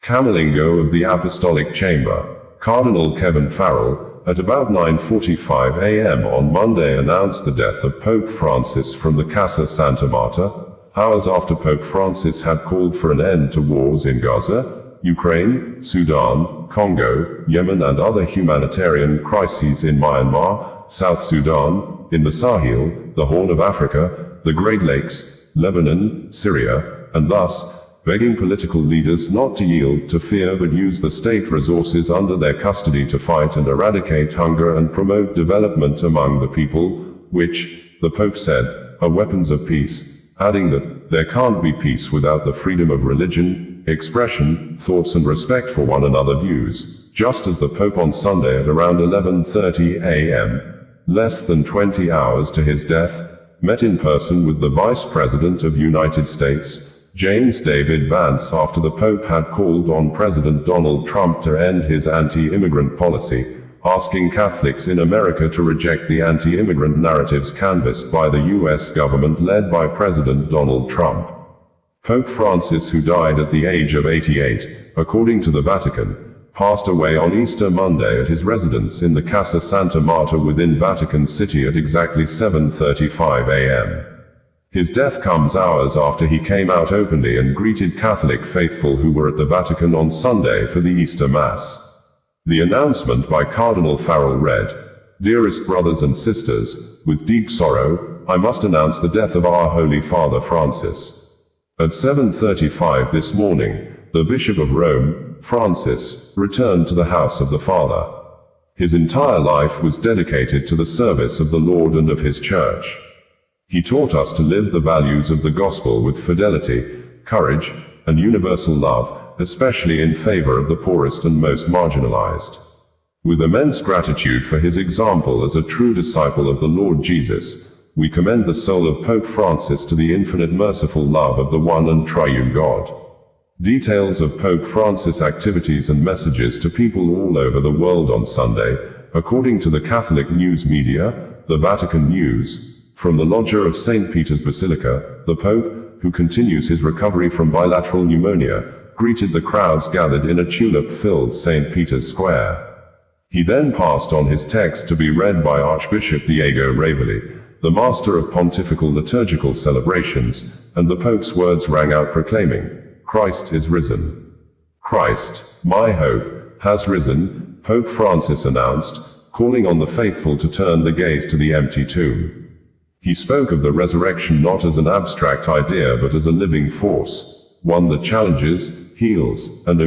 Camerlengo of the Apostolic Chamber, Cardinal Kevin Farrell, at about 9:45 a.m. on Monday announced the death of Pope Francis from the Casa Santa Marta, hours after Pope Francis had called for an end to wars in Gaza, Ukraine, Sudan, Congo, Yemen and other humanitarian crises in Myanmar, South Sudan, in the Sahel, the Horn of Africa, the Great Lakes, Lebanon, Syria, and thus, begging political leaders not to yield to fear but use the state resources under their custody to fight and eradicate hunger and promote development among the people, which, the Pope said, are weapons of peace, adding that there can't be peace without the freedom of religion, expression, thoughts and respect for one another views, just as the Pope on Sunday at around 11:30 a.m., less than 20 hours to his death, met in person with the Vice President of United States, James David Vance, after the Pope had called on President Donald Trump to end his anti-immigrant policy, asking Catholics in America to reject the anti-immigrant narratives canvassed by the U.S. government led by President Donald Trump. Pope Francis, who died at the age of 88, according to the Vatican, passed away on Easter Monday at his residence in the Casa Santa Marta within Vatican City at exactly 7:35 a.m. His death comes hours after he came out openly and greeted Catholic faithful who were at the Vatican on Sunday for the Easter Mass. The announcement by Cardinal Farrell read, "Dearest brothers and sisters, with deep sorrow, I must announce the death of our Holy Father Francis. At 7:35 this morning, the Bishop of Rome, Francis, returned to the house of the Father. His entire life was dedicated to the service of the Lord and of his Church. He taught us to live the values of the gospel with fidelity, courage, and universal love, especially in favor of the poorest and most marginalized. With immense gratitude for his example as a true disciple of the Lord Jesus, we commend the soul of Pope Francis to the infinite merciful love of the one and triune God." Details of Pope Francis' activities and messages to people all over the world on Sunday, according to the Catholic news media, the Vatican News. From the loggia of St. Peter's Basilica, the Pope, who continues his recovery from bilateral pneumonia, greeted the crowds gathered in a tulip-filled St. Peter's Square. He then passed on his text to be read by Archbishop Diego Revelli, the master of pontifical liturgical celebrations, and the Pope's words rang out proclaiming, "Christ is risen. Christ, my hope, has risen," Pope Francis announced, calling on the faithful to turn the gaze to the empty tomb. He spoke of the resurrection not as an abstract idea but as a living force, one that challenges, heals, and